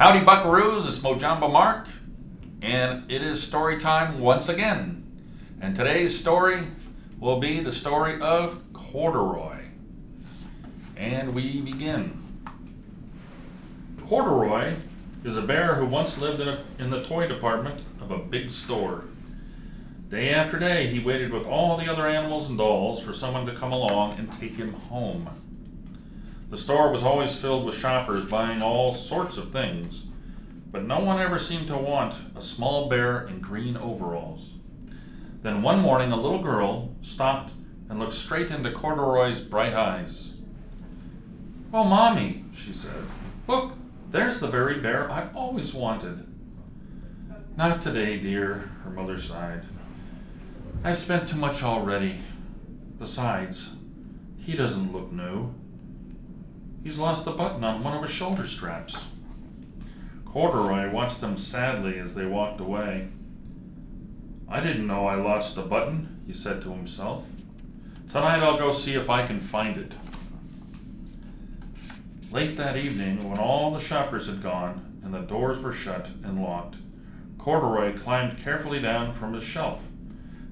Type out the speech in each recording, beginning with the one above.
Howdy buckaroos, it's Mjomba Mark, and it is story time once again. And today's story will be the story of Corduroy. And we begin. Corduroy is a bear who once lived in the toy department of a big store. Day after day, he waited with all the other animals and dolls for someone to come along and take him home. The store was always filled with shoppers buying all sorts of things, but no one ever seemed to want a small bear in green overalls. Then one morning, a little girl stopped and looked straight into Corduroy's bright eyes. "Oh, Mommy," she said, "look, there's the very bear I always wanted." "Not today, dear," her mother sighed. "I've spent too much already. Besides, he doesn't look new. He's lost a button on one of his shoulder straps." Corduroy watched them sadly as they walked away. "I didn't know I lost a button," he said to himself. "Tonight I'll go see if I can find it." Late that evening, when all the shoppers had gone and the doors were shut and locked, Corduroy climbed carefully down from his shelf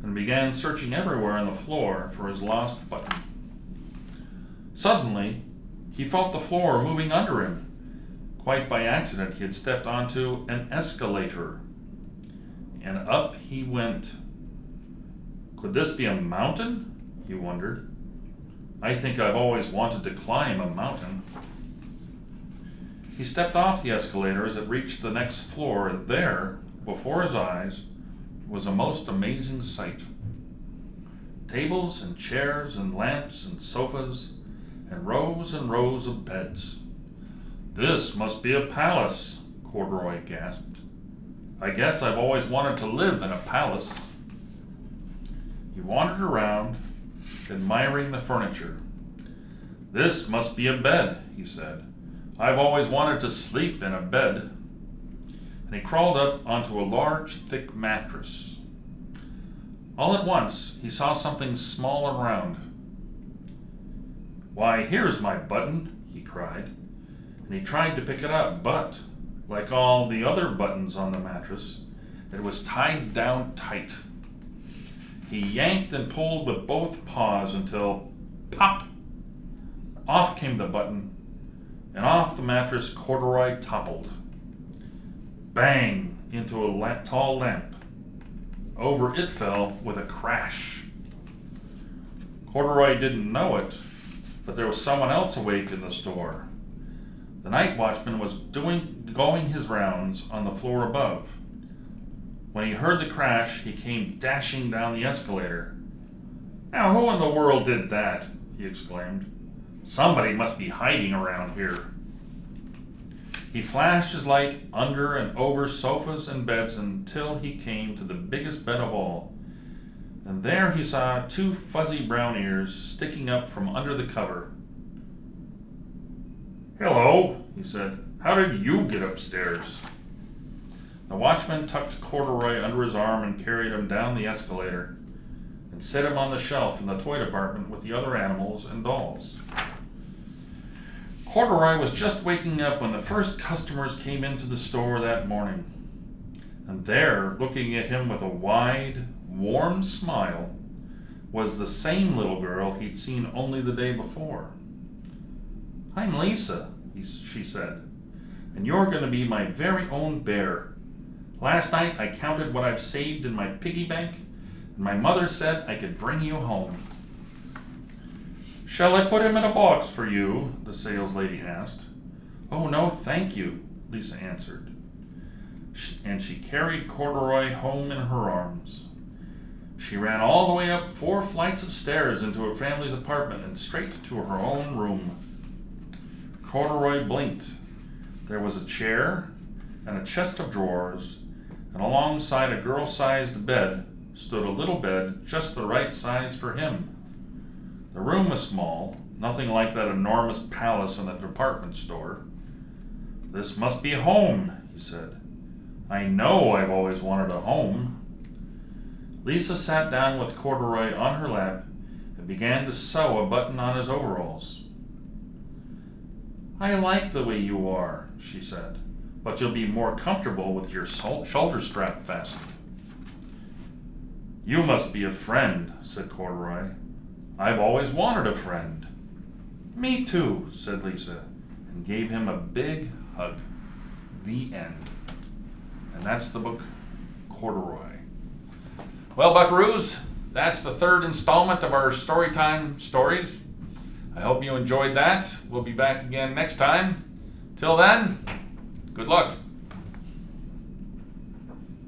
and began searching everywhere on the floor for his lost button. Suddenly, he felt the floor moving under him. Quite by accident, he had stepped onto an escalator, and up he went. Could this be a mountain? He wondered. I think I've always wanted to climb a mountain. He stepped off the escalator as it reached the next floor, and there, before his eyes, was a most amazing sight. Tables and chairs and lamps and sofas and rows of beds. "This must be a palace," Corduroy gasped. "I guess I've always wanted to live in a palace." He wandered around, admiring the furniture. "This must be a bed," he said. "I've always wanted to sleep in a bed." And he crawled up onto a large, thick mattress. All at once, he saw something small and round. "Why, here's my button," he cried, and he tried to pick it up, but, like all the other buttons on the mattress, it was tied down tight. He yanked and pulled with both paws until, pop! Off came the button, and off the mattress Corduroy toppled. Bang! Into a tall lamp. Over it fell with a crash. Corduroy didn't know it, but there was someone else awake in the store. The night watchman was going his rounds on the floor above. When he heard the crash, he came dashing down the escalator. "Now, who in the world did that?" he exclaimed. "Somebody must be hiding around here." He flashed his light under and over sofas and beds until he came to the biggest bed of all. And there he saw two fuzzy brown ears sticking up from under the cover. "Hello," he said. "How did you get upstairs?" The watchman tucked Corduroy under his arm and carried him down the escalator and set him on the shelf in the toy department with the other animals and dolls. Corduroy was just waking up when the first customers came into the store that morning. And there, looking at him with a wide, warm smile, was the same little girl he'd seen only the day before. "I'm Lisa," she said, "and you're going to be my very own bear. Last night I counted what I've saved in my piggy bank, and my mother said I could bring you home." "Shall I put him in a box for you?" the saleslady asked. "Oh, no, thank you," Lisa answered. And she carried Corduroy home in her arms. She ran all the way up 4 flights of stairs into her family's apartment and straight to her own room. Corduroy blinked. There was a chair and a chest of drawers, and alongside a girl-sized bed stood a little bed just the right size for him. The room was small, nothing like that enormous palace in the department store. "This must be home," he said. "I know I've always wanted a home." Lisa sat down with Corduroy on her lap and began to sew a button on his overalls. "I like the way you are," she said. but you'll be more comfortable with your shoulder strap fastened. You must be a friend, said Corduroy. I've always wanted a friend. Me too, said Lisa, and gave him a big hug. The end. And that's the book Corduroy. Well, Buckaroos, that's the third installment of our Storytime Stories. I hope you enjoyed that. We'll be back again next time. Till then, good luck.